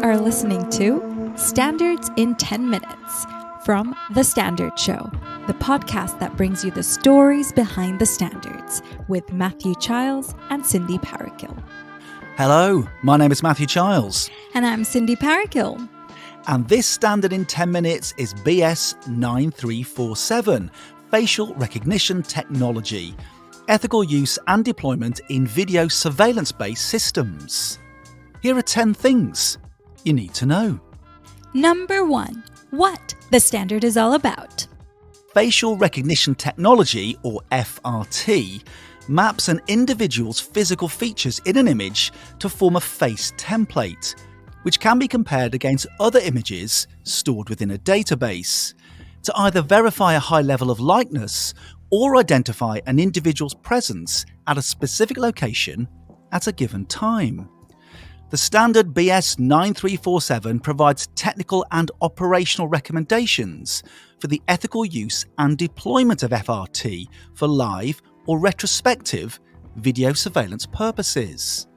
are listening to Standards in 10 Minutes from The Standard Show, the podcast that brings you the stories behind the standards with Matthew Childs and Cindy Parakill. Hello, my name is Matthew Childs. And I'm Cindy Parakill. And this Standard in 10 Minutes is BS 9347, Facial Recognition Technology, Ethical Use and Deployment in Video Surveillance-Based Systems. Here are 10 things you need to know. Number 1. What the standard is all about. Facial Recognition Technology, or FRT, maps an individual's physical features in an image to form a face template, which can be compared against other images stored within a database, to either verify a high level of likeness or identify an individual's presence at a specific location at a given time. The standard BS 9347 provides technical and operational recommendations for the ethical use and deployment of FRT for live or retrospective video surveillance purposes.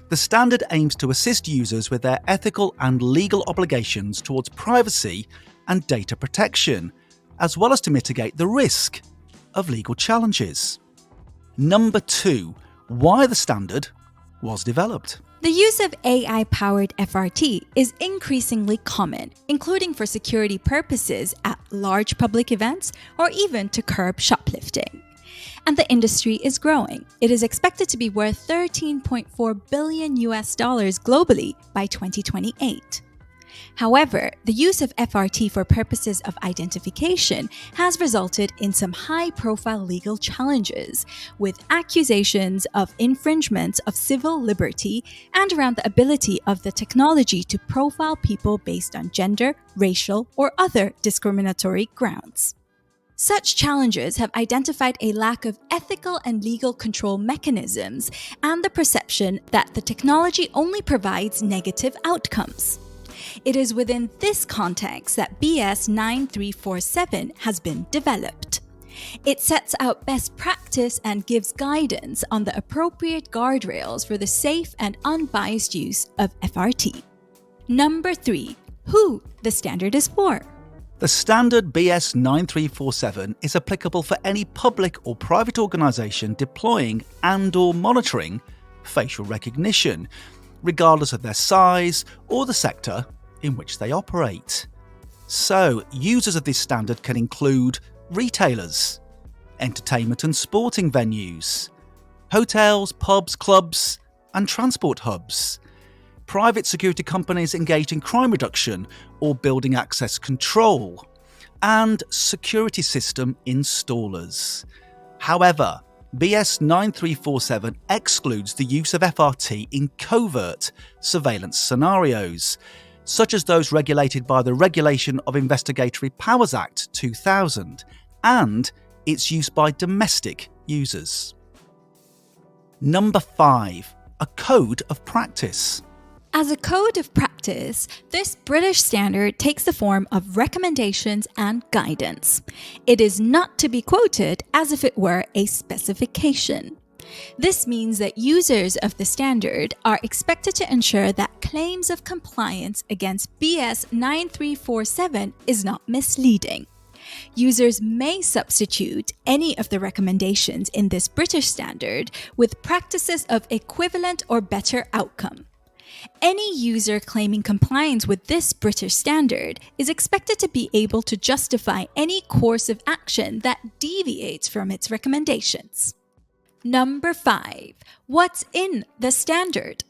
The standard aims to assist users with their ethical and legal obligations towards privacy and data protection, as well as to mitigate the risk of legal challenges. Number 2. Why the standard was developed. The use of AI-powered FRT is increasingly common, including for security purposes at large public events or even to curb shoplifting. And the industry is growing. It is expected to be worth $13.4 billion globally by 2028. However, the use of FRT for purposes of identification has resulted in some high-profile legal challenges, with accusations of infringement of civil liberty and around the ability of the technology to profile people based on gender, racial, or other discriminatory grounds. Such challenges have identified a lack of ethical and legal control mechanisms and the perception that the technology only provides negative outcomes. It is within this context that BS 9347 has been developed. It sets out best practice and gives guidance on the appropriate guardrails for the safe and unbiased use of FRT. Number 3. Who the standard is for. The standard BS 9347 is applicable for any public or private organisation deploying and/or monitoring facial recognition, regardless of their size or the sector in which they operate. So, users of this standard can include retailers, entertainment and sporting venues, hotels, pubs, clubs, and transport hubs, private security companies engaged in crime reduction or building access control, and security system installers. However, BS 9347 excludes the use of FRT in covert surveillance scenarios, such as those regulated by the Regulation of Investigatory Powers Act 2000, and its use by domestic users. Number 5. A code of practice. As a code of practice, this British standard takes the form of recommendations and guidance. It is not to be quoted as if it were a specification. This means that users of the standard are expected to ensure that claims of compliance against BS 9347 is not misleading. Users may substitute any of the recommendations in this British standard with practices of equivalent or better outcome. Any user claiming compliance with this British standard is expected to be able to justify any course of action that deviates from its recommendations. Number 5. What's in the standard?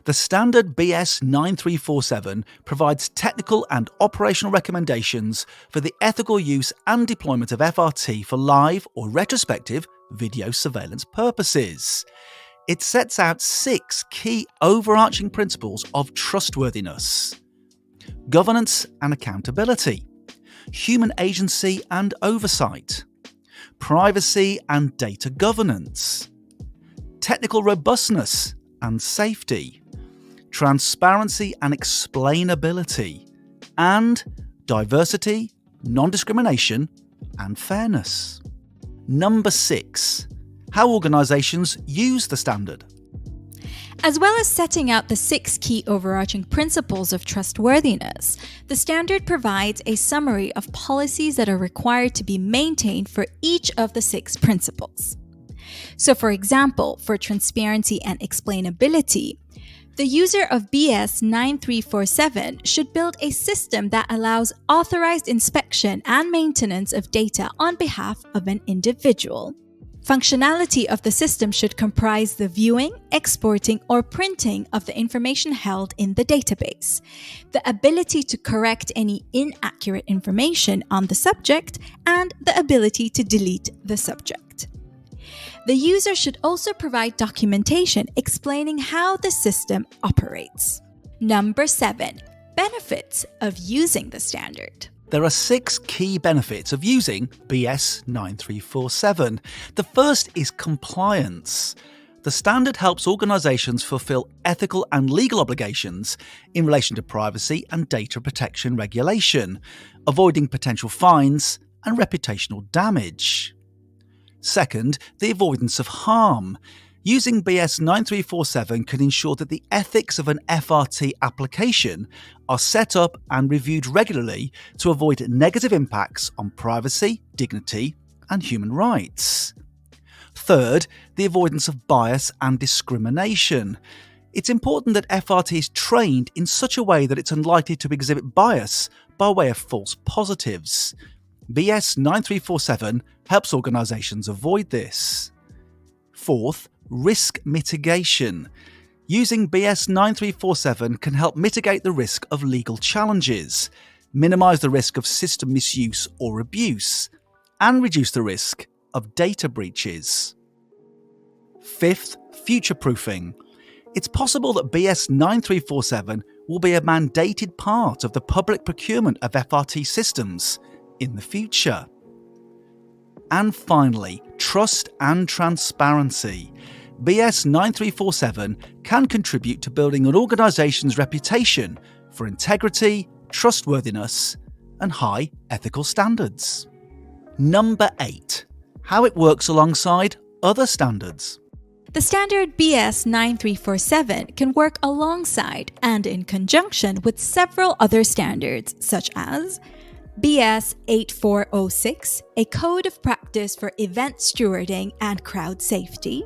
The standard BS 9347 provides technical and operational recommendations for the ethical use and deployment of FRT for live or retrospective video surveillance purposes. It sets out 6 key overarching principles of trustworthiness: governance and accountability, human agency and oversight, privacy and data governance, technical robustness and safety, transparency and explainability, and diversity, non-discrimination and fairness. Number 6. How organisations use the standard. As well as setting out the 6 key overarching principles of trustworthiness, the standard provides a summary of policies that are required to be maintained for each of the 6 principles. So, for example, for transparency and explainability, the user of BS 9347 should build a system that allows authorized inspection and maintenance of data on behalf of an individual. Functionality of the system should comprise the viewing, exporting, or printing of the information held in the database, the ability to correct any inaccurate information on the subject, and the ability to delete the subject. The user should also provide documentation explaining how the system operates. Number 7. Benefits of using the standard. There are 6 key benefits of using BS 9347. The first is compliance. The standard helps organisations fulfil ethical and legal obligations in relation to privacy and data protection regulation, avoiding potential fines and reputational damage. Second, the avoidance of harm. Using BS 9347 can ensure that the ethics of an FRT application are set up and reviewed regularly to avoid negative impacts on privacy, dignity, and human rights. Third, the avoidance of bias and discrimination. It's important that FRT is trained in such a way that it's unlikely to exhibit bias by way of false positives. BS 9347 helps organisations avoid this. Fourth, risk mitigation. Using BS 9347 can help mitigate the risk of legal challenges, minimise the risk of system misuse or abuse, and reduce the risk of data breaches. Fifth, future-proofing. It's possible that BS 9347 will be a mandated part of the public procurement of FRT systems in the future. And finally, trust and transparency. BS 9347 can contribute to building an organisation's reputation for integrity, trustworthiness, and high ethical standards. Number 8. How it works alongside other standards. The standard BS 9347 can work alongside and in conjunction with several other standards, such as BS 8406, a code of practice for event stewarding and crowd safety;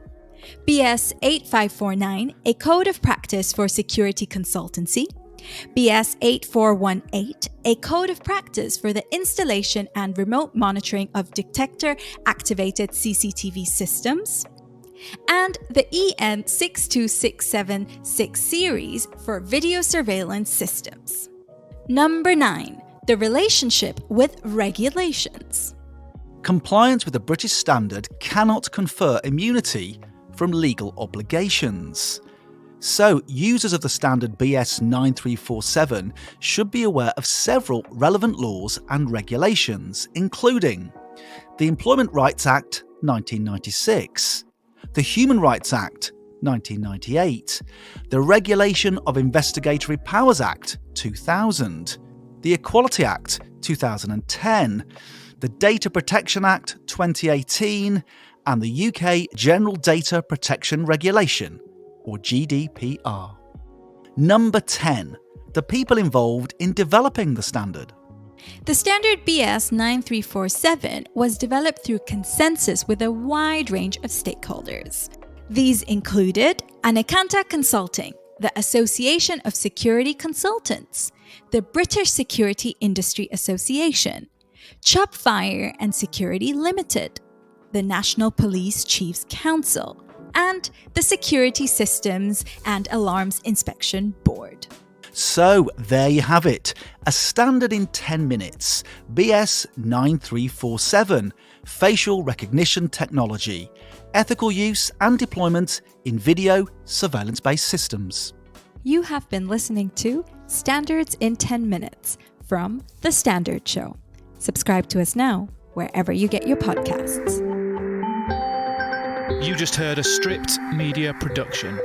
BS 8549, a code of practice for security consultancy; BS 8418, a code of practice for the installation and remote monitoring of detector-activated CCTV systems; and the EN 62676 series for video surveillance systems. Number 9. The relationship with regulations. Compliance with the British standard cannot confer immunity from legal obligations. So, users of the standard BS 9347 should be aware of several relevant laws and regulations, including the Employment Rights Act 1996, the Human Rights Act 1998, the Regulation of Investigatory Powers Act 2000, the Equality Act 2010, the Data Protection Act 2018, and the UK General Data Protection Regulation, or GDPR. Number 10. The people involved in developing the standard. The standard BS 9347 was developed through consensus with a wide range of stakeholders. These included Anekanta Consulting, the Association of Security Consultants, the British Security Industry Association, Chubb Fire and Security Limited, the National Police Chiefs Council, and the Security Systems and Alarms Inspection Board. So there you have it, a standard in 10 minutes, BS 9347, facial recognition technology, ethical use and deployment in video surveillance-based systems. You have been listening to Standards in 10 Minutes from The Standard Show. Subscribe to us now, wherever you get your podcasts. You just heard a Stripped Media production.